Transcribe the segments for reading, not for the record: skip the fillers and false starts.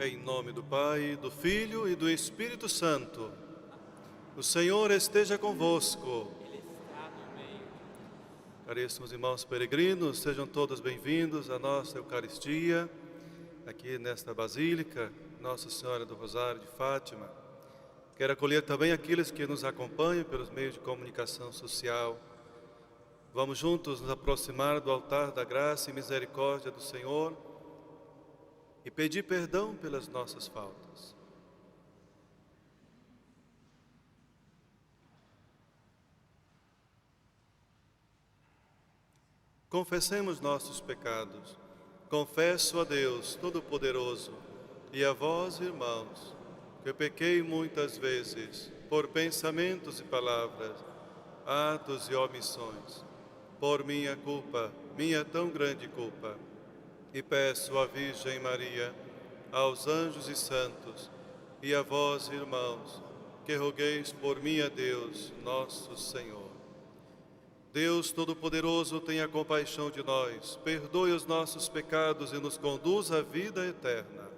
Em nome do Pai, do Filho e do Espírito Santo. O Senhor esteja convosco. Ele está no meio. Caríssimos irmãos peregrinos, sejam todos bem-vindos à nossa Eucaristia, aqui nesta Basílica, Nossa Senhora do Rosário de Fátima. Quero acolher também aqueles que nos acompanham pelos meios de comunicação social. Vamos juntos nos aproximar do altar da graça e misericórdia do Senhor e pedir perdão pelas nossas faltas. Confessemos nossos pecados. Confesso a Deus Todo-Poderoso e a vós, irmãos, que eu pequei muitas vezes por pensamentos e palavras, atos e omissões, por minha culpa, minha tão grande culpa. E peço à Virgem Maria, aos anjos e santos, e a vós, irmãos, que rogueis por mim a Deus, nosso Senhor. Deus Todo-Poderoso, tenha compaixão de nós, perdoe os nossos pecados e nos conduz à vida eterna.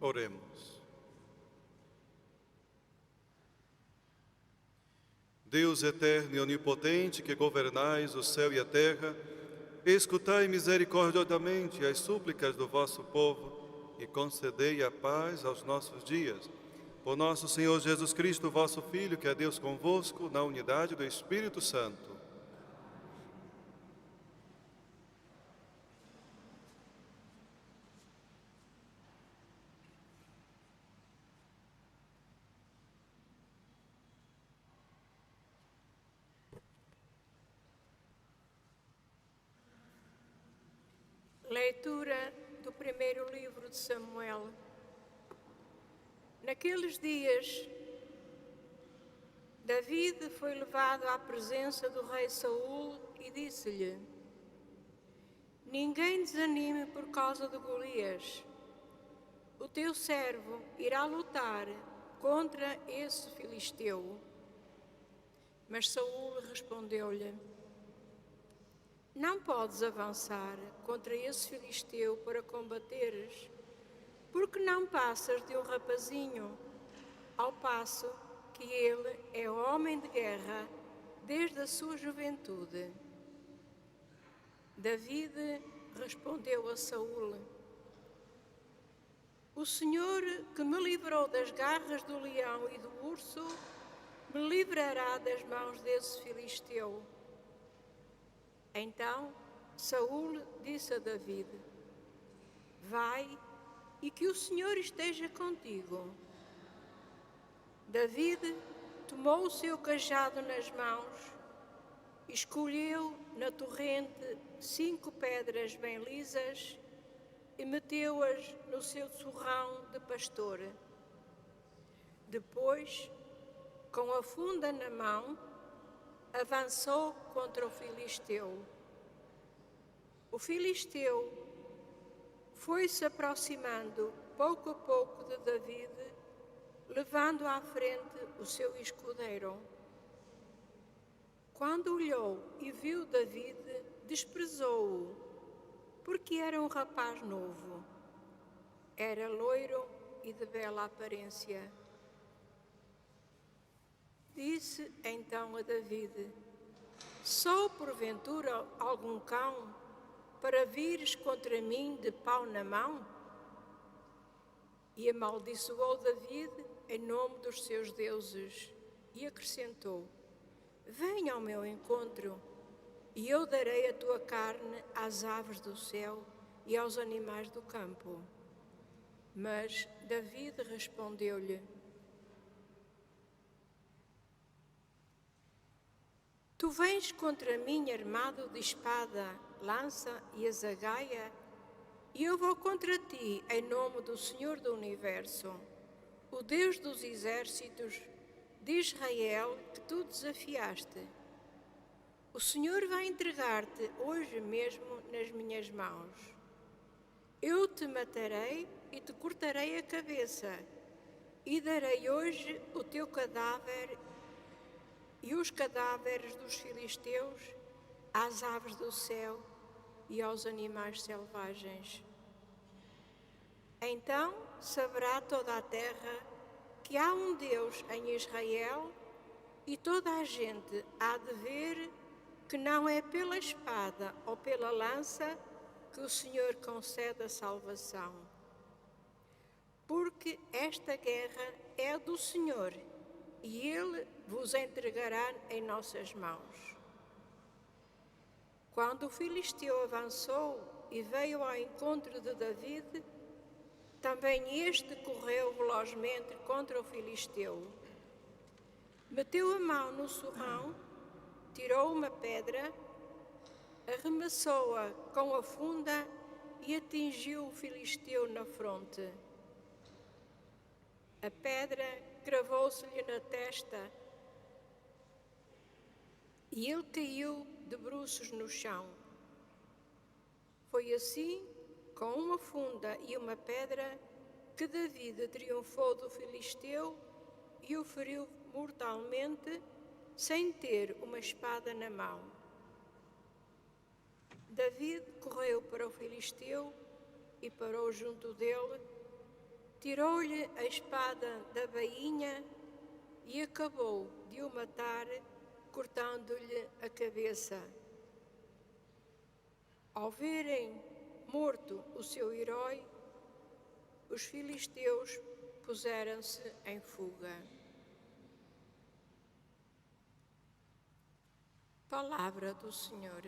Oremos. Deus eterno e onipotente, que governais o céu e a terra, escutai misericordiosamente as súplicas do vosso povo e concedei a paz aos nossos dias. Por nosso Senhor Jesus Cristo, vosso Filho, que é Deus convosco, na unidade do Espírito Santo. Leitura do primeiro livro de Samuel. Naqueles dias, David foi levado à presença do rei Saul e disse-lhe: Ninguém desanime por causa de Golias. O teu servo irá lutar contra esse filisteu. Mas Saul respondeu-lhe: Não podes avançar contra esse filisteu para combateres, porque não passas de um rapazinho, ao passo que ele é homem de guerra desde a sua juventude. David respondeu a Saul: O Senhor que me livrou das garras do leão e do urso, me livrará das mãos desse filisteu. Então Saul disse a David: Vai, e que o Senhor esteja contigo. David tomou o seu cajado nas mãos, escolheu na torrente 5 pedras bem lisas e meteu-as no seu surrão de pastor. Depois, com a funda na mão, avançou contra o filisteu. O filisteu foi-se aproximando pouco a pouco de David, levando à frente o seu escudeiro. Quando olhou e viu David, desprezou-o, porque era um rapaz novo. Era loiro e de bela aparência. Disse então a David: Sou porventura algum cão para vires contra mim de pau na mão? E amaldiçoou David em nome dos seus deuses e acrescentou: venha ao meu encontro, e eu darei a tua carne às aves do céu e aos animais do campo. Mas David respondeu-lhe: tu vens contra mim armado de espada, lança e azagaia, e eu vou contra ti em nome do Senhor do Universo, o Deus dos exércitos de Israel que tu desafiaste. O Senhor vai entregar-te hoje mesmo nas minhas mãos. Eu te matarei e te cortarei a cabeça, e darei hoje o teu cadáver e os cadáveres dos filisteus às aves do céu e aos animais selvagens. Então saberá toda a terra que há um Deus em Israel, e toda a gente há de ver que não é pela espada ou pela lança que o Senhor concede a salvação. Porque esta guerra é do Senhor, e Ele vos entregará em nossas mãos. Quando o filisteu avançou e veio ao encontro de David, também este correu velozmente contra o filisteu. Meteu a mão no surrão, tirou uma pedra, arremessou-a com a funda e atingiu o filisteu na fronte. A pedra cravou-se-lhe na testa e ele caiu de bruços no chão. Foi assim, com uma funda e uma pedra, que David triunfou do filisteu e o feriu mortalmente, sem ter uma espada na mão. David correu para o filisteu e parou junto dele, tirou-lhe a espada da bainha e acabou de o matar, cortando-lhe a cabeça. Ao verem morto o seu herói, os filisteus puseram-se em fuga. Palavra do Senhor.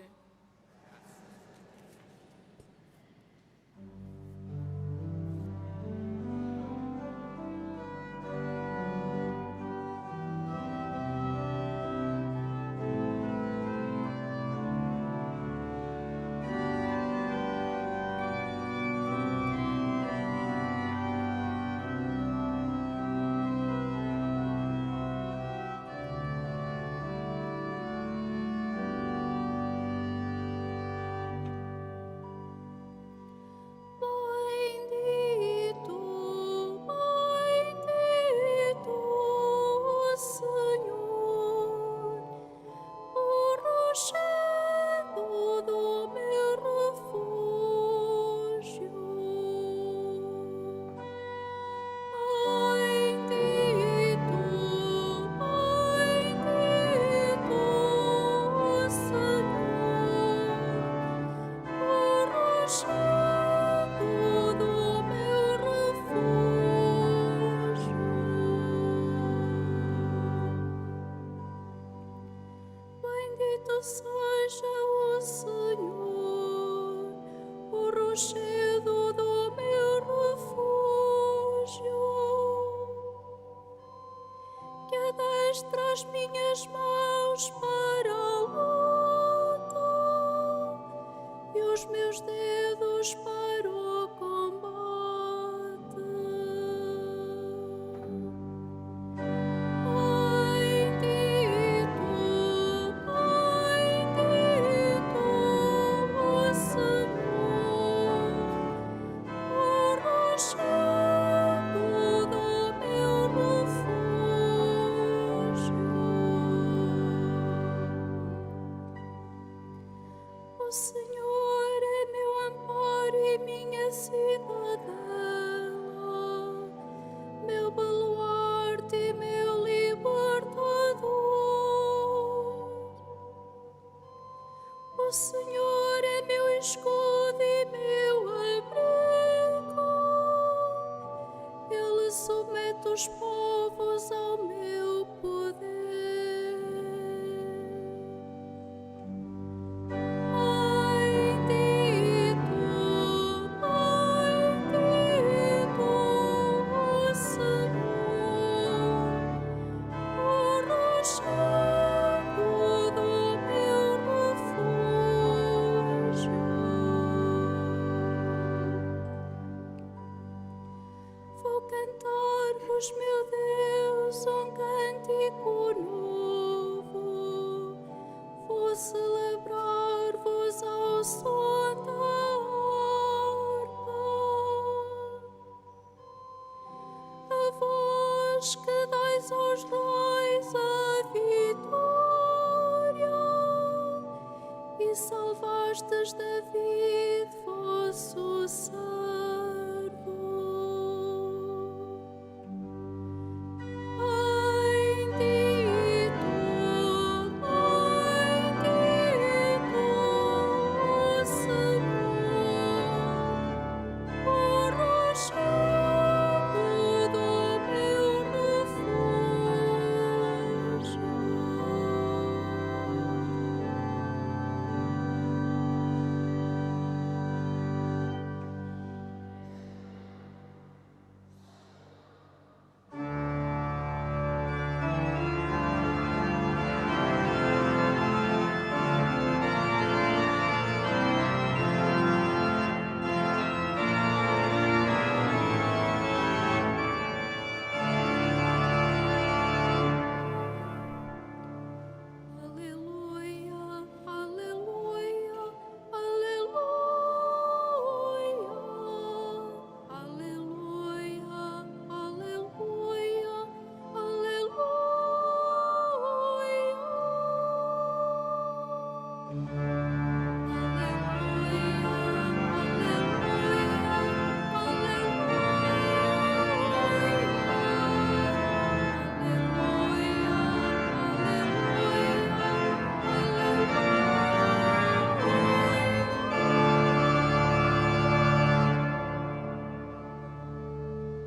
Seja o Senhor, o rochedo do meu refúgio, que adestra as minhas mãos para a luta e os meus dedos para o combate. O Senhor é meu amparo e os povos ao meu poder. Cantar-vos, meu Deus, um cântico novo. Vou celebrar-vos ao som da harpa. A vós que dais aos reis a vitória e salvastes David, vosso servo.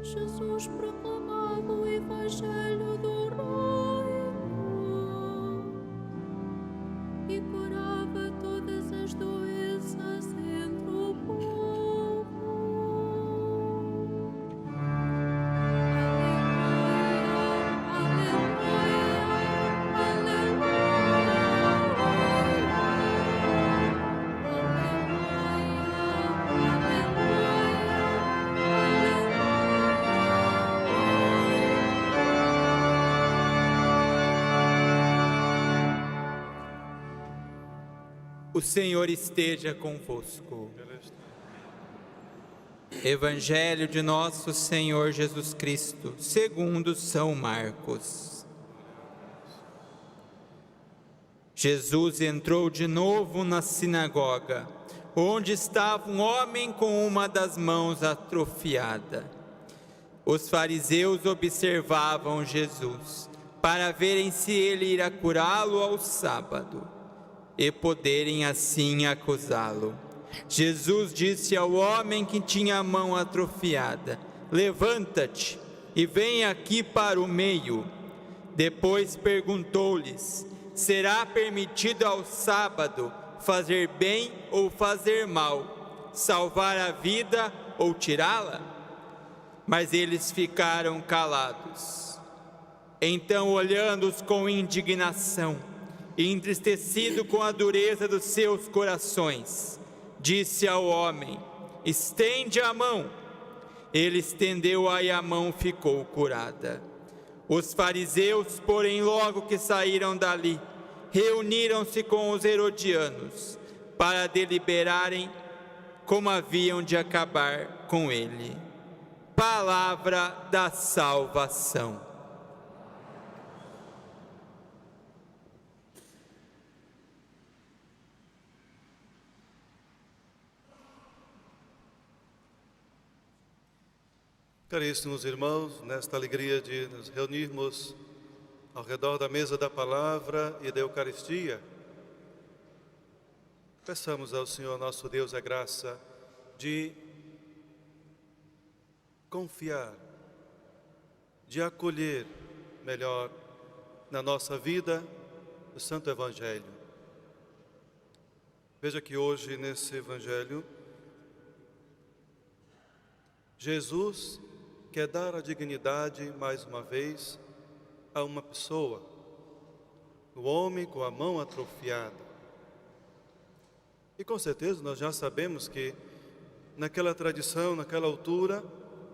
Jesus proclamava o Evangelho do Reino e curava todas as doenças entre o povo. O Senhor esteja convosco. Evangelho de nosso Senhor Jesus Cristo, segundo São Marcos. Jesus entrou de novo na sinagoga, onde estava um homem com uma das mãos atrofiada. Os fariseus observavam Jesus, para verem se ele irá curá-lo ao sábado, e poderem assim acusá-lo. Jesus disse ao homem que tinha a mão atrofiada: levanta-te e vem aqui para o meio. Depois perguntou-lhes: será permitido ao sábado fazer bem ou fazer mal, salvar a vida ou tirá-la? Mas eles ficaram calados. Então, olhando-os com indignação e entristecido com a dureza dos seus corações, disse ao homem: estende a mão. Ele estendeu-a e a mão ficou curada. Os fariseus, porém, logo que saíram dali, reuniram-se com os herodianos para deliberarem como haviam de acabar com ele. Palavra da salvação. Caríssimos irmãos, nesta alegria de nos reunirmos ao redor da mesa da palavra e da Eucaristia, peçamos ao Senhor nosso Deus a graça de confiar de acolher melhor na nossa vida o Santo Evangelho. Veja que hoje nesse Evangelho, Jesus quer dar a dignidade mais uma vez a uma pessoa, o homem com a mão atrofiada. E com certeza nós já sabemos que naquela tradição, naquela altura,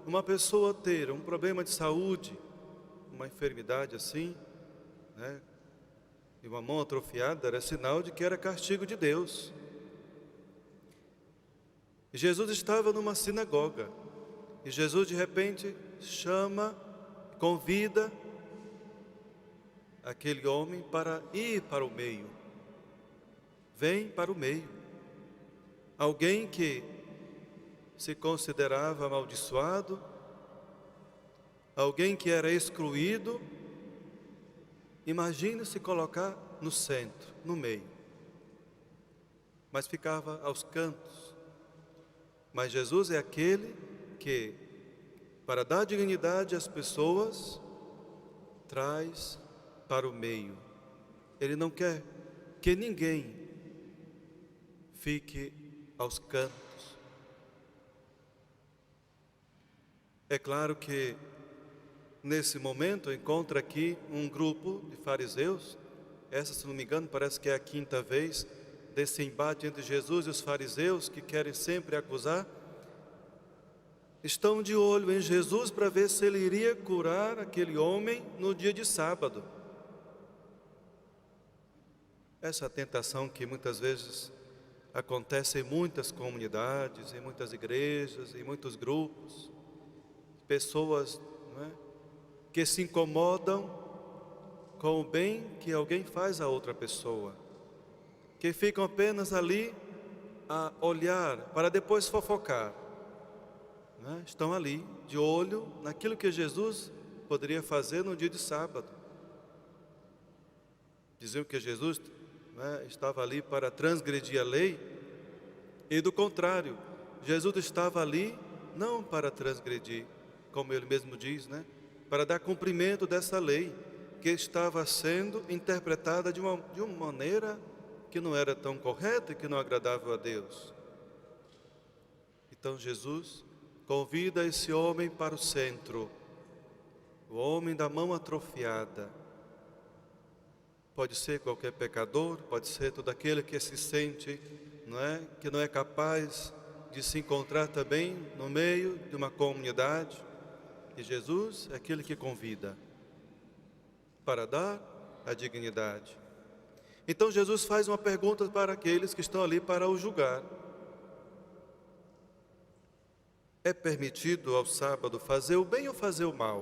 uma pessoa ter um problema de saúde, uma enfermidade assim, né, e uma mão atrofiada, era sinal de que era castigo de Deus. E Jesus estava numa sinagoga, e Jesus de repente chama, convida aquele homem para ir para o meio. Vem para o meio. Alguém que se considerava amaldiçoado, alguém que era excluído, imagine se colocar no centro, no meio, mas ficava aos cantos. Mas Jesus é aquele que, para dar dignidade às pessoas, traz para o meio. Ele não quer que ninguém fique aos cantos. É claro que nesse momento encontra aqui um grupo de fariseus. Essa, se não me engano, parece que é a 5ª vez desse embate entre Jesus e os fariseus, que querem sempre acusar. Estão de olho em Jesus para ver se ele iria curar aquele homem no dia de sábado. Essa tentação que muitas vezes acontece em muitas comunidades, em muitas igrejas, em muitos grupos. Pessoas, não é, que se incomodam com o bem que alguém faz a outra pessoa, que ficam apenas ali a olhar para depois fofocar, não é? Estão ali de olho naquilo que Jesus poderia fazer no dia de sábado. Diziam que Jesus, não é, estava ali para transgredir a lei, e do contrário, Jesus estava ali não para transgredir, como ele mesmo diz, né? Para dar cumprimento dessa lei que estava sendo interpretada de uma maneira que não era tão correta e que não agradava a Deus. Então Jesus convida esse homem para o centro, o homem da mão atrofiada. Pode ser qualquer pecador, pode ser todo aquele que se sente, não é, que não é capaz de se encontrar também no meio de uma comunidade. E Jesus é aquele que convida para dar a dignidade. Então Jesus faz uma pergunta para aqueles que estão ali para o julgar. É permitido ao sábado fazer o bem ou fazer o mal?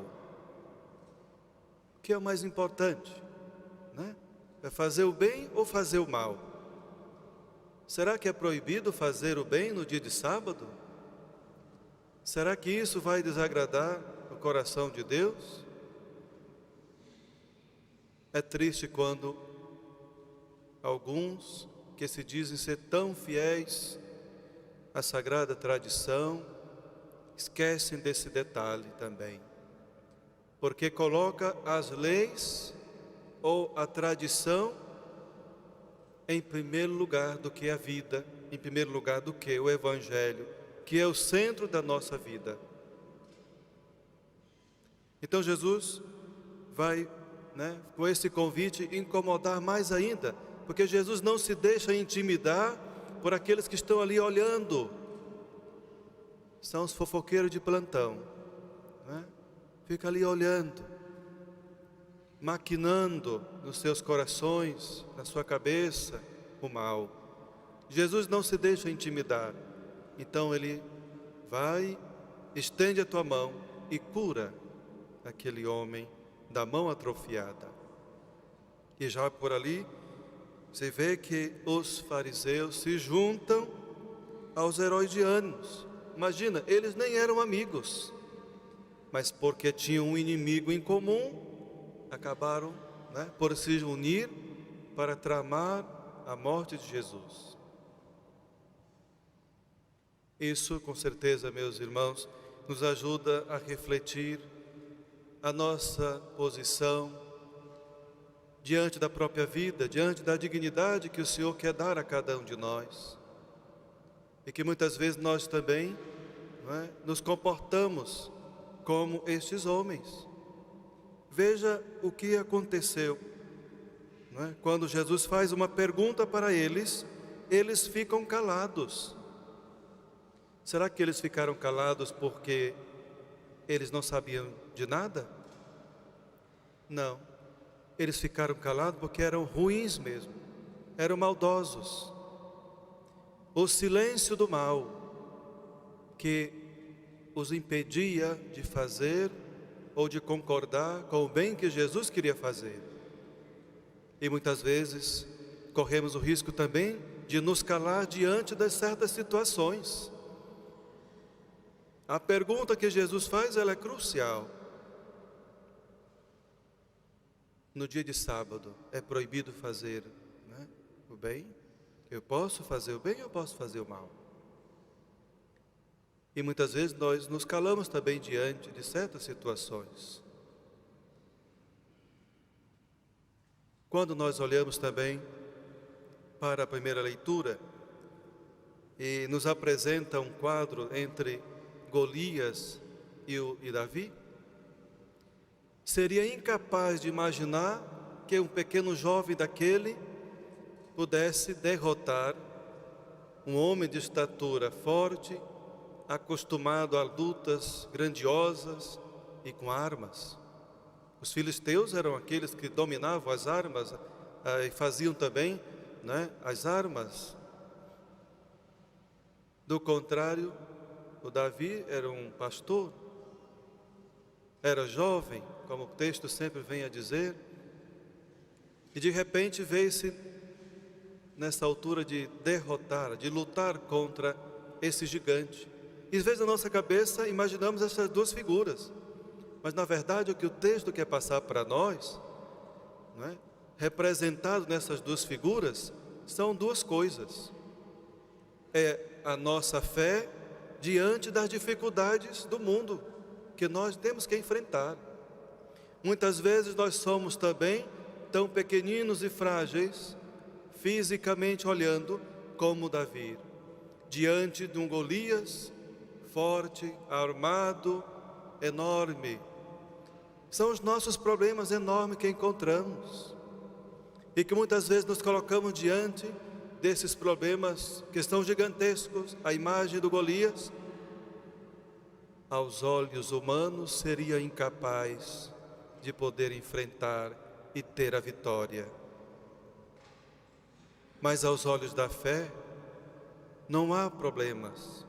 O que é o mais importante, né? É fazer o bem ou fazer o mal? Será que é proibido fazer o bem no dia de sábado? Será que isso vai desagradar o coração de Deus? É triste quando alguns que se dizem ser tão fiéis à sagrada tradição esquecem desse detalhe também, porque coloca as leis ou a tradição em primeiro lugar do que a vida, em primeiro lugar do que o Evangelho, que é o centro da nossa vida. Então Jesus vai, né, com esse convite, incomodar mais ainda, porque Jesus não se deixa intimidar por aqueles que estão ali olhando. São os fofoqueiros de plantão, né? Fica ali olhando, maquinando nos seus corações, na sua cabeça, o mal. Jesus não se deixa intimidar. Então ele vai, estende a tua mão e cura aquele homem da mão atrofiada. E já por ali, você vê que os fariseus se juntam aos herodianos. Imagina, eles nem eram amigos, mas porque tinham um inimigo em comum, acabaram, né, por se unir para tramar a morte de Jesus. Isso, com certeza, meus irmãos, nos ajuda a refletir a nossa posição diante da própria vida, diante da dignidade que o Senhor quer dar a cada um de nós. E que muitas vezes nós também, nos comportamos como estes homens. Veja o que aconteceu. Quando Jesus faz uma pergunta para eles, eles ficam calados. Será que eles ficaram calados porque eles não sabiam de nada? Não. Eles ficaram calados porque eram ruins mesmo, eram maldosos. O silêncio do mal que os impedia de fazer ou de concordar com o bem que Jesus queria fazer. E muitas vezes corremos o risco também de nos calar diante de certas situações. A pergunta que Jesus faz, ela é crucial. No dia de sábado, é proibido fazer o bem? Eu posso fazer o bem ou eu posso fazer o mal? E muitas vezes nós nos calamos também diante de certas situações. Quando nós olhamos também para a primeira leitura e nos apresenta um quadro entre Golias e Davi, seria incapaz de imaginar que um pequeno jovem daquele pudesse derrotar um homem de estatura forte, acostumado a lutas grandiosas e com armas. Os filisteus eram aqueles que dominavam as armas e faziam também as armas. Do contrário, o Davi era um pastor, era jovem, como o texto sempre vem a dizer, e de repente veio-se nessa altura de derrotar, de lutar contra esse gigante. E às vezes na nossa cabeça imaginamos essas duas figuras, mas na verdade o que o texto quer passar para nós, representado nessas duas figuras, são duas coisas. É a nossa fé diante das dificuldades do mundo que nós temos que enfrentar. Muitas vezes nós somos também tão pequeninos e frágeis, fisicamente olhando, como Davi, diante de um Golias forte, armado, enorme. São os nossos problemas enormes que encontramos e que muitas vezes nos colocamos diante desses problemas que são gigantescos. A imagem do Golias, aos olhos humanos, seria incapaz de poder enfrentar e ter a vitória. Mas aos olhos da fé, não há problemas.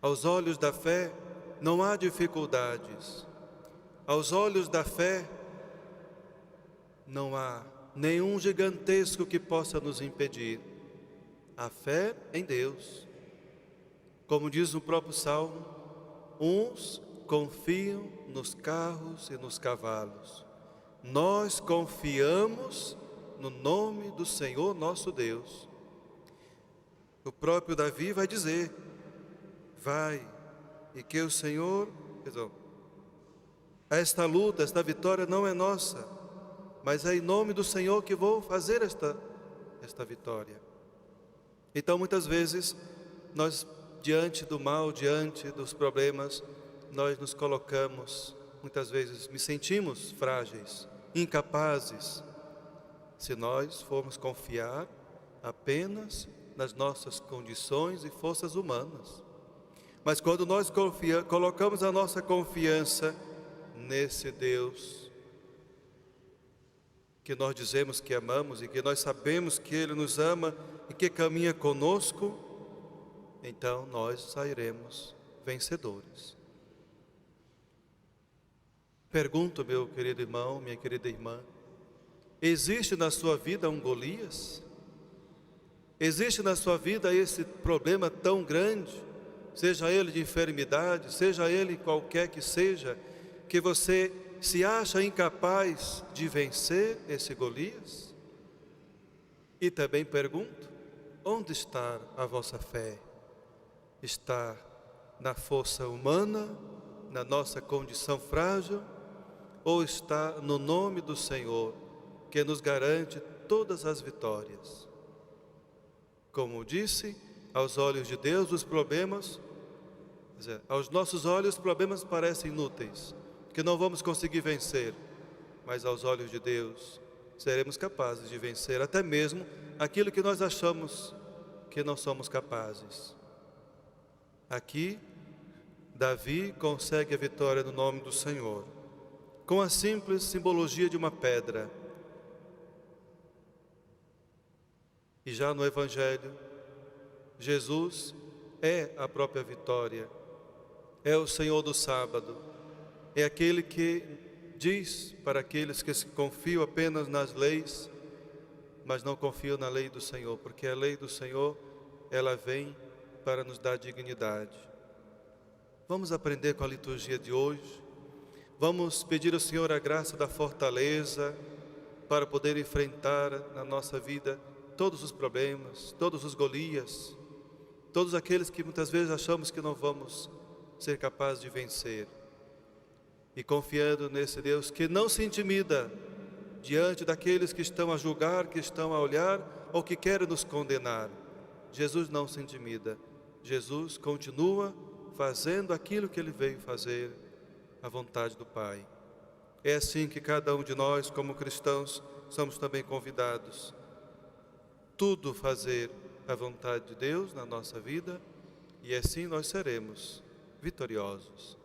Aos olhos da fé, não há dificuldades. Aos olhos da fé, não há nenhum gigantesco que possa nos impedir. A fé em Deus. Como diz o próprio Salmo, uns confiam nos carros e nos cavalos. Nós confiamos no nome do Senhor nosso Deus. O próprio Davi vai dizer, vai, e que o Senhor, esta luta, esta vitória não é nossa, mas é em nome do Senhor que vou fazer esta vitória. Então muitas vezes, nós diante do mal, diante dos problemas, nós nos colocamos, muitas vezes nos sentimos frágeis, incapazes, se nós formos confiar apenas nas nossas condições e forças humanas. Mas quando nós colocamos a nossa confiança nesse Deus que nós dizemos que amamos e que nós sabemos que Ele nos ama e que caminha conosco, então nós sairemos vencedores. Pergunto, meu querido irmão, minha querida irmã, existe na sua vida um Golias? Existe na sua vida esse problema tão grande, seja ele de enfermidade, seja ele qualquer que seja, que você se acha incapaz de vencer esse Golias? E também pergunto, onde está a vossa fé? Está na força humana, na nossa condição frágil ou está no nome do Senhor, que nos garante todas as vitórias? Como disse, aos olhos de Deus os problemas, quer dizer, aos nossos olhos os problemas parecem inúteis, que não vamos conseguir vencer, mas aos olhos de Deus seremos capazes de vencer até mesmo aquilo que nós achamos que não somos capazes. Aqui, Davi consegue a vitória no nome do Senhor, com a simples simbologia de uma pedra. E já no Evangelho, Jesus é a própria vitória, é o Senhor do sábado, é aquele que diz para aqueles que se confiam apenas nas leis, mas não confiam na lei do Senhor, porque a lei do Senhor, ela vem para nos dar dignidade. Vamos aprender com a liturgia de hoje, vamos pedir ao Senhor a graça da fortaleza para poder enfrentar na nossa vida todos os problemas, todos os Golias, todos aqueles que muitas vezes achamos que não vamos ser capazes de vencer. E confiando nesse Deus que não se intimida diante daqueles que estão a julgar, que estão a olhar ou que querem nos condenar. Jesus não se intimida. Jesus continua fazendo aquilo que Ele veio fazer, a vontade do Pai. É assim que cada um de nós, como cristãos, somos também convidados. Tudo fazer a vontade de Deus na nossa vida, e assim nós seremos vitoriosos.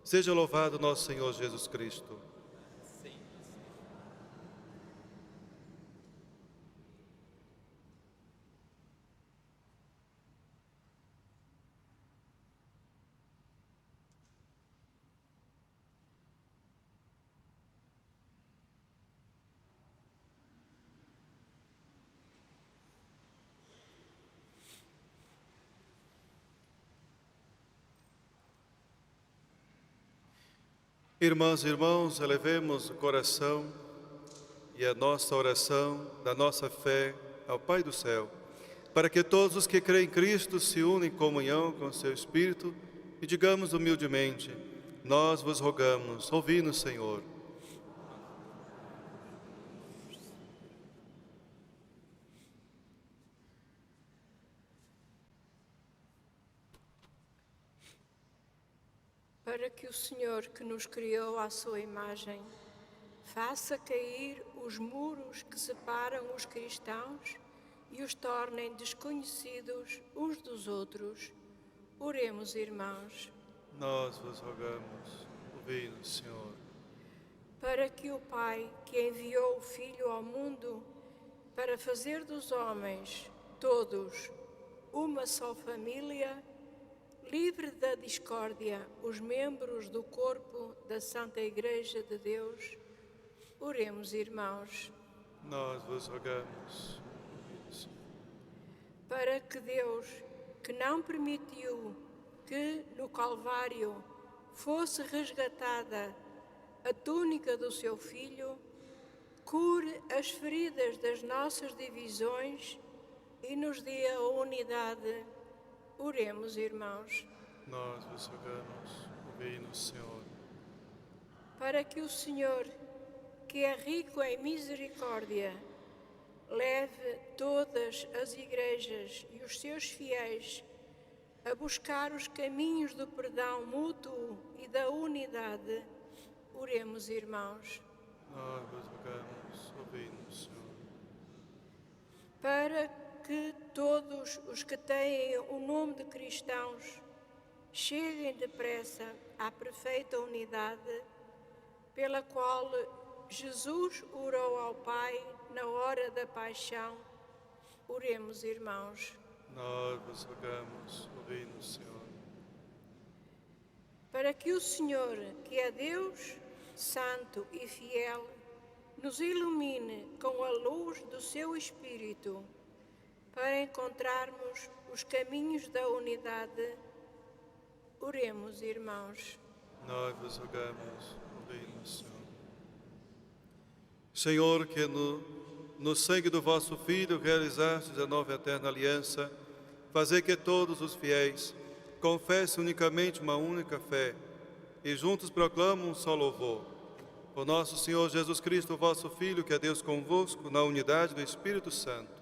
Seja louvado nosso Senhor Jesus Cristo. Irmãs e irmãos, elevemos o coração e a nossa oração da nossa fé ao Pai do céu, para que todos os que creem em Cristo se unam em comunhão com o seu Espírito e digamos humildemente: nós vos rogamos, ouvi-nos, Senhor. Para que o Senhor, que nos criou à sua imagem, faça cair os muros que separam os cristãos e os tornem desconhecidos uns dos outros. Oremos, irmãos. Nós vos rogamos, ouvi-nos, Senhor. Para que o Pai, que enviou o Filho ao mundo para fazer dos homens todos uma só família, livre da discórdia os membros do corpo da Santa Igreja de Deus, oremos, irmãos. Nós vos rogamos. Para que Deus, que não permitiu que no Calvário fosse resgatada a túnica do seu Filho, cure as feridas das nossas divisões e nos dê a unidade. Oremos, irmãos. Nós vos rogamos, ouvi-nos, Senhor. Para que o Senhor, que é rico em misericórdia, leve todas as igrejas e os seus fiéis a buscar os caminhos do perdão mútuo e da unidade. Oremos, irmãos. Nós vos rogamos, ouvi-nos, Senhor. Para que todos os que têm o nome de cristãos cheguem depressa à perfeita unidade, pela qual Jesus orou ao Pai na hora da paixão. Oremos, irmãos. Nós vos rogamos, ouvi-nos, Senhor. Para que o Senhor, que é Deus, santo e fiel, nos ilumine com a luz do seu Espírito, para encontrarmos os caminhos da unidade. Oremos, irmãos. Nós vos rogamos, ouvi-nos, Senhor. Senhor, que no sangue do vosso Filho realizastes a nova e eterna aliança, fazer que todos os fiéis confessem unicamente uma única fé e juntos proclamam um só louvor. Por nosso Senhor Jesus Cristo, vosso Filho, que é Deus convosco, na unidade do Espírito Santo.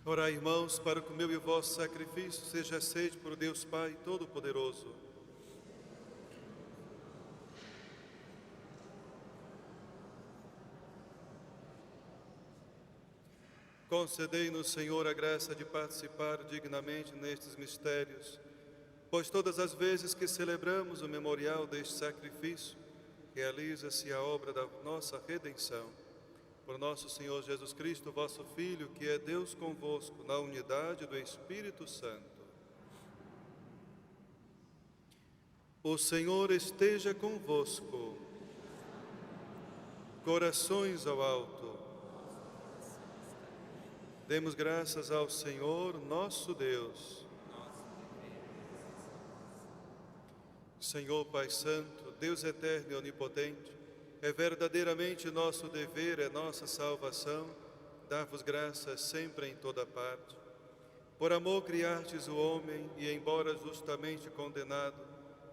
Orai, irmãos, para que o meu e o vosso sacrifício seja aceito por Deus Pai Todo-Poderoso. Concedei-nos, Senhor, a graça de participar dignamente nestes mistérios, pois todas as vezes que celebramos o memorial deste sacrifício, realiza-se a obra da nossa redenção. Por nosso Senhor Jesus Cristo, vosso Filho, que é Deus convosco, na unidade do Espírito Santo. O Senhor esteja convosco. Corações ao alto. Demos graças ao Senhor, nosso Deus. Senhor Pai Santo, Deus eterno e onipotente, é verdadeiramente nosso dever, é nossa salvação, dar-vos graças sempre em toda parte. Por amor criastes o homem e, embora justamente condenado,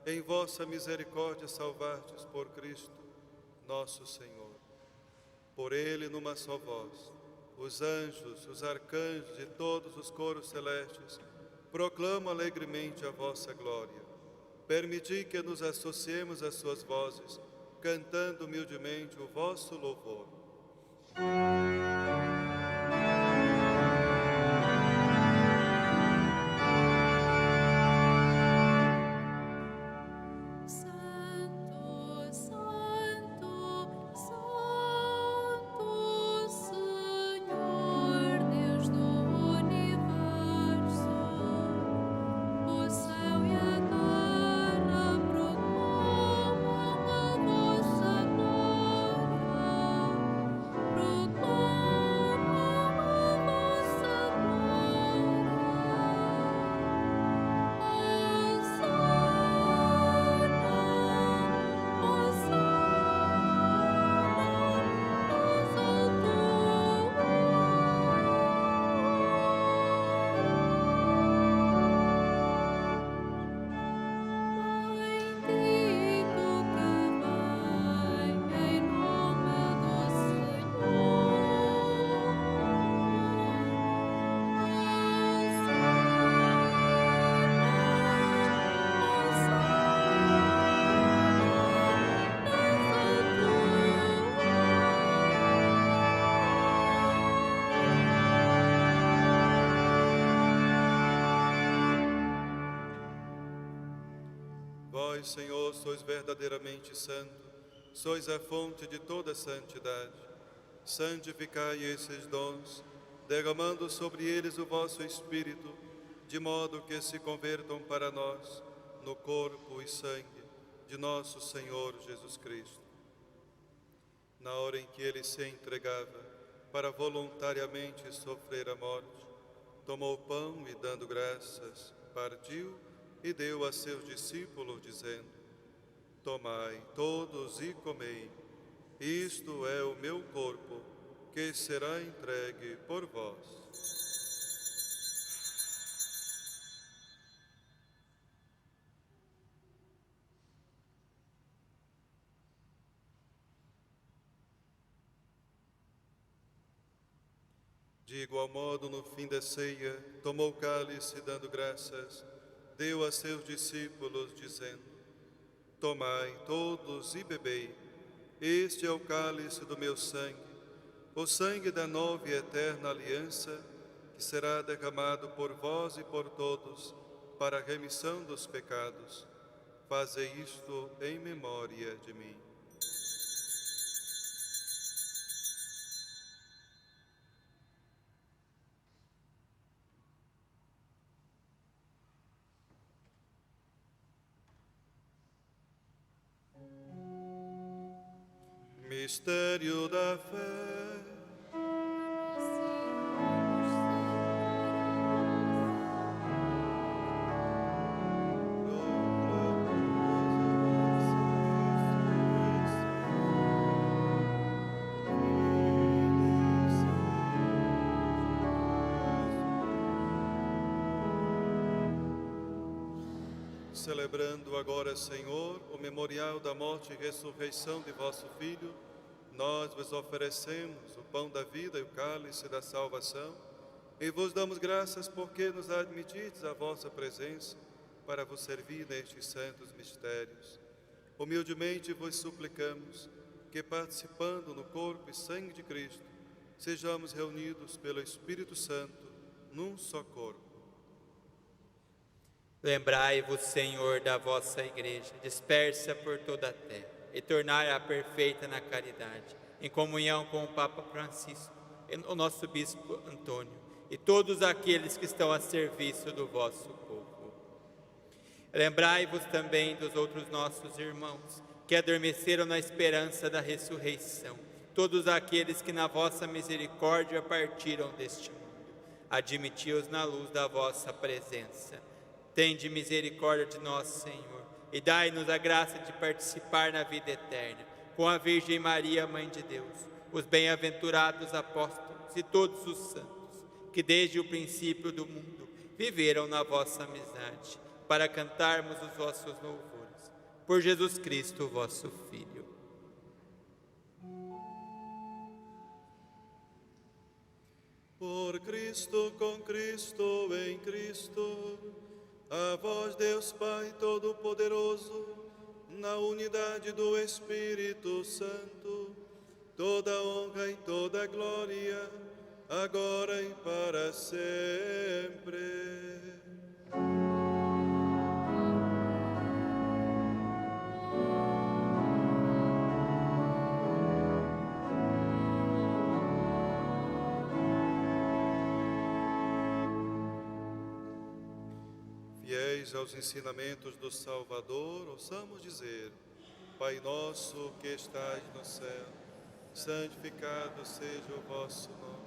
em vossa misericórdia salvastes por Cristo, nosso Senhor. Por ele, numa só voz, os anjos, os arcanjos e todos os coros celestes proclamam alegremente a vossa glória. Permiti que nos associemos às suas vozes, cantando humildemente o vosso louvor. Vós, Senhor, sois verdadeiramente santo, sois a fonte de toda santidade. santificai esses dons, derramando sobre eles o vosso Espírito, de modo que se convertam para nós no corpo e sangue de nosso Senhor Jesus Cristo. Na hora em que ele se entregava para voluntariamente sofrer a morte, tomou o pão e, dando graças, partiu e deu a seus discípulos, dizendo: Tomai todos e comei, isto é o meu corpo, que será entregue por vós. De igual modo, no fim da ceia, tomou o cálice, dando graças, deu a seus discípulos, dizendo: Tomai todos e bebei, este é o cálice do meu sangue, o sangue da nova e eterna aliança, que será derramado por vós e por todos, para a remissão dos pecados. Fazei isto em memória de mim. Mistério da fé. Celebrando agora, Senhor, o memorial da morte e ressurreição de vosso Filho, nós vos oferecemos o pão da vida e o cálice da salvação, e vos damos graças porque nos admitides à vossa presença para vos servir nestes santos mistérios. Humildemente vos suplicamos que, participando no corpo e sangue de Cristo, sejamos reunidos pelo Espírito Santo num só corpo. Lembrai-vos, Senhor, da vossa Igreja, dispersa por toda a terra, e tornai-a perfeita na caridade, em comunhão com o Papa Francisco, o nosso Bispo Antônio, e todos aqueles que estão a serviço do vosso povo. Lembrai-vos também dos outros nossos irmãos, que adormeceram na esperança da ressurreição, todos aqueles que na vossa misericórdia partiram deste mundo. Admiti-os na luz da vossa presença. Tende misericórdia de nós, Senhor, e dai-nos a graça de participar na vida eterna, com a Virgem Maria, Mãe de Deus, os bem-aventurados apóstolos e todos os santos, que desde o princípio do mundo viveram na vossa amizade, para cantarmos os vossos louvores. Por Jesus Cristo, vosso Filho. Por Cristo, com Cristo, em Cristo, a vós, Deus Pai Todo-Poderoso, na unidade do Espírito Santo, toda honra e toda glória, agora e para sempre. Fiéis aos ensinamentos do Salvador, ouçamos dizer: Pai nosso que estais no céu, santificado seja o vosso nome.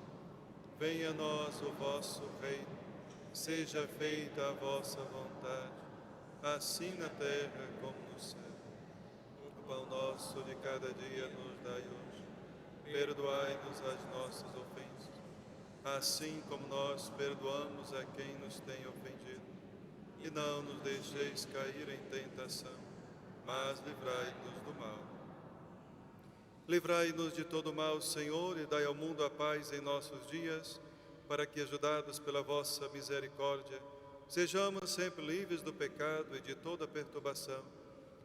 Venha a nós o vosso reino, seja feita a vossa vontade, assim na terra como no céu. O pão nosso de cada dia nos dai hoje. Perdoai-nos as nossas ofensas, assim como nós perdoamos a quem nos tem ofendido. E não nos deixeis cair em tentação, mas livrai-nos do mal. Livrai-nos de todo mal, Senhor, e dai ao mundo a paz em nossos dias, para que, ajudados pela vossa misericórdia, sejamos sempre livres do pecado e de toda perturbação,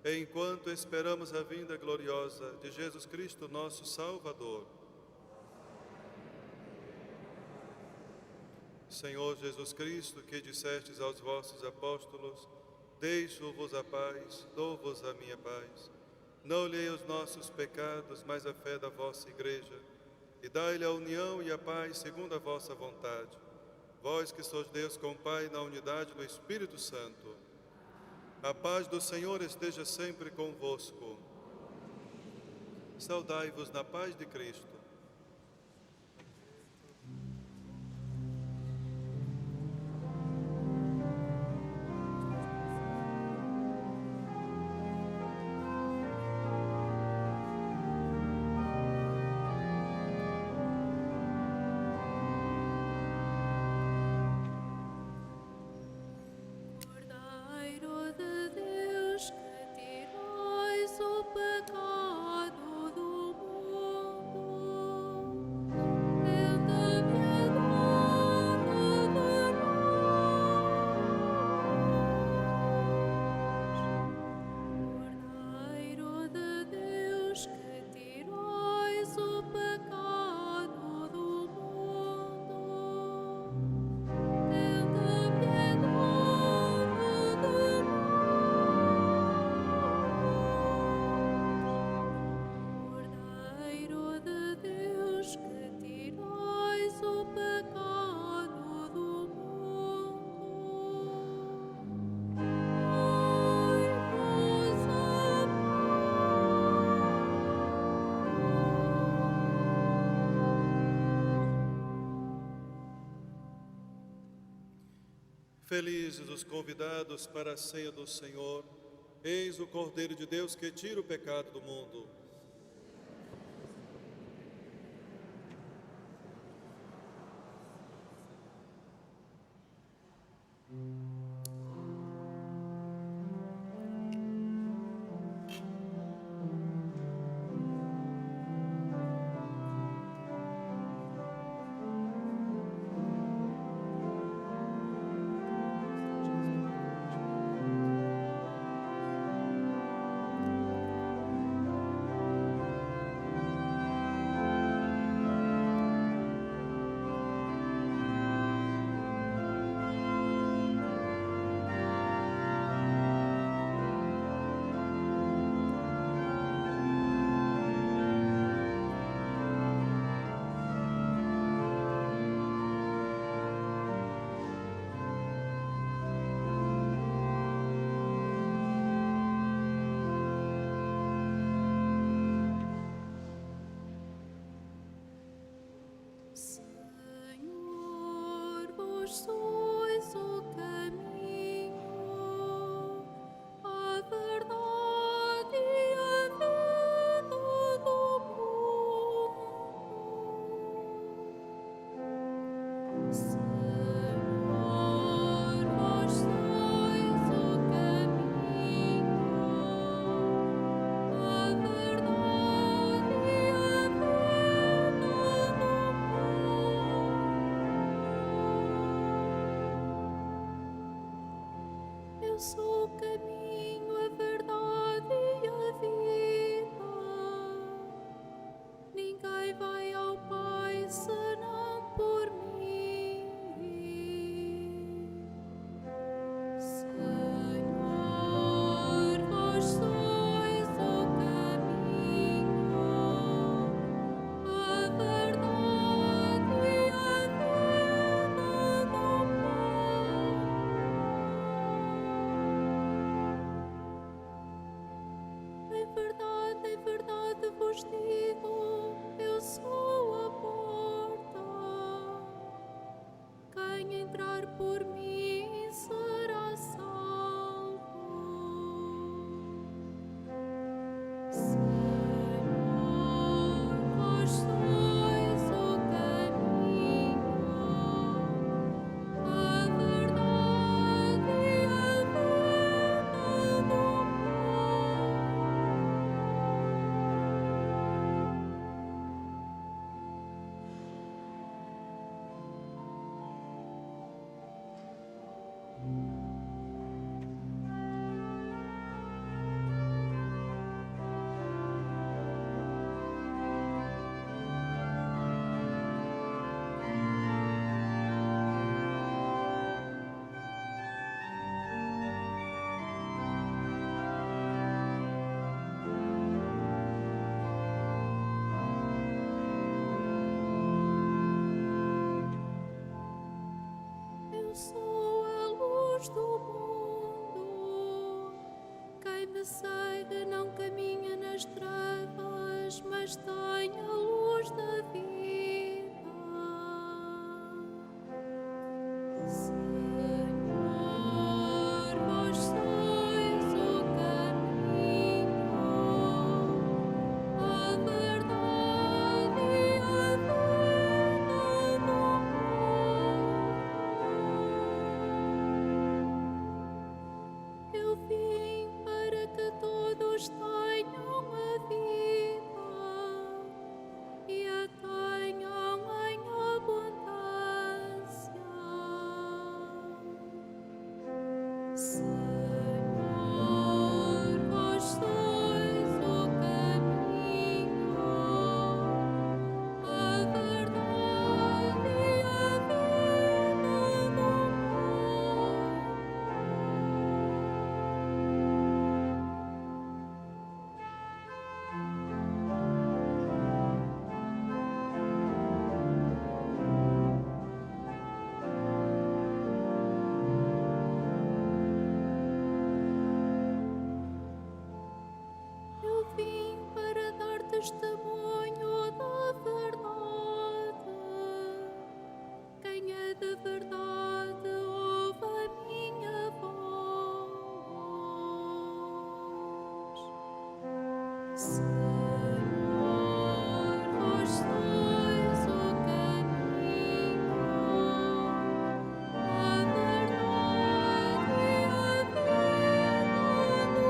enquanto esperamos a vinda gloriosa de Jesus Cristo, nosso Salvador. Senhor Jesus Cristo, que dissestes aos vossos apóstolos: deixo-vos a paz, dou-vos a minha paz. Não olhei os nossos pecados, mas a fé da vossa Igreja. e dai-lhe a união e a paz segundo a vossa vontade. Vós que sois Deus com o Pai na unidade do Espírito Santo. A paz do Senhor esteja sempre convosco. Saudai-vos na paz de Cristo. Cordeiro de Deus, que tirais o pecado do mundo, tende piedade de nós. Cordeiro de Deus, que tirais o pecado do mundo, tende piedade de nós. Cordeiro de Deus, que tirais o pecado do mundo, dai-nos a Felizes os convidados para a ceia do Senhor. Eis o Cordeiro de Deus que tira o pecado do mundo. Senhor, vós sois o caminho, a verdade e a vida do mundo. Senhor, vós sois o caminho, a verdade e a vida do mundo. Eu sou o caminho, a verdade e a vida. Ninguém vai ao Pai senão por mim. Senhor, vós sois o caminho, a verdade e a vida do mundo. luz do mundo. Quem me segue não caminha nas trevas, mas tem a luz da vida. Senhor, vós sois o caminho, a verdade e a vida do mundo. Eu vim para que todos tenham a vida e a tenham em abundância. Senhor, vós sois o caminho, a verdade e a vida do mundo. Eu vim para dar testemunho da verdade. Quem é da verdade ouve a minha voz. Senhor, vós sois o caminho, a verdade e a vida do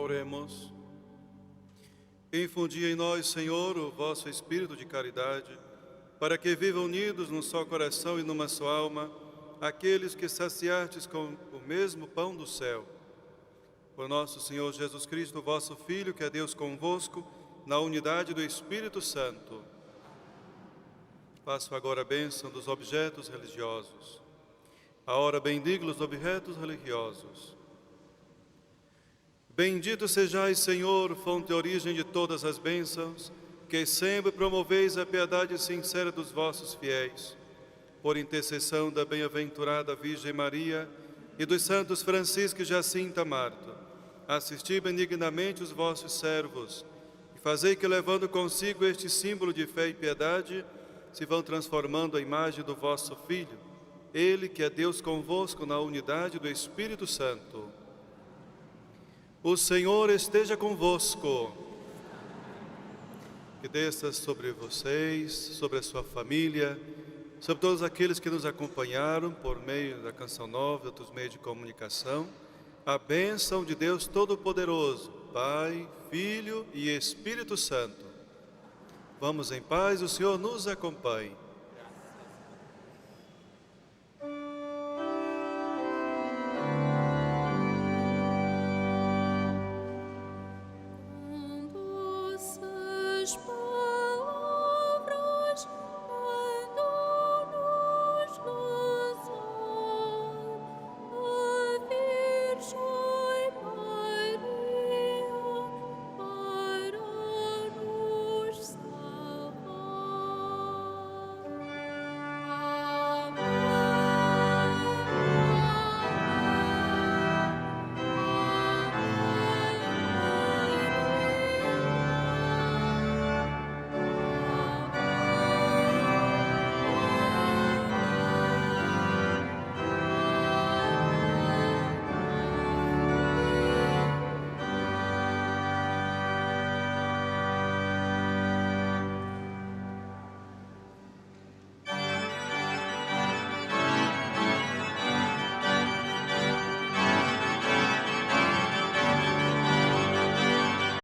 Oremos. Infundi em nós, Senhor, o vosso espírito de caridade, para que vivam unidos num só coração e numa só alma aqueles que saciastes com o mesmo pão do céu. Por nosso Senhor Jesus Cristo, vosso Filho, que é Deus convosco, na unidade do Espírito Santo. Faço agora a bênção dos objetos religiosos. A hora bendigo os objetos religiosos. Bendito sejais, Senhor, fonte e origem de todas as bênçãos, que sempre promoveis a piedade sincera dos vossos fiéis. Por intercessão da bem-aventurada Virgem Maria e dos santos Francisco e Jacinta Marto, assisti benignamente os vossos servos e fazei que, levando consigo este símbolo de fé e piedade, se vão transformando a imagem do vosso Filho, Ele que é Deus convosco na unidade do Espírito Santo. O Senhor esteja convosco. Que desça sobre vocês, sobre a sua família, sobre todos aqueles que nos acompanharam por meio da Canção Nova e outros meios de comunicação, a bênção de Deus Todo-Poderoso, Pai, Filho e Espírito Santo. Vamos em paz, o Senhor nos acompanhe.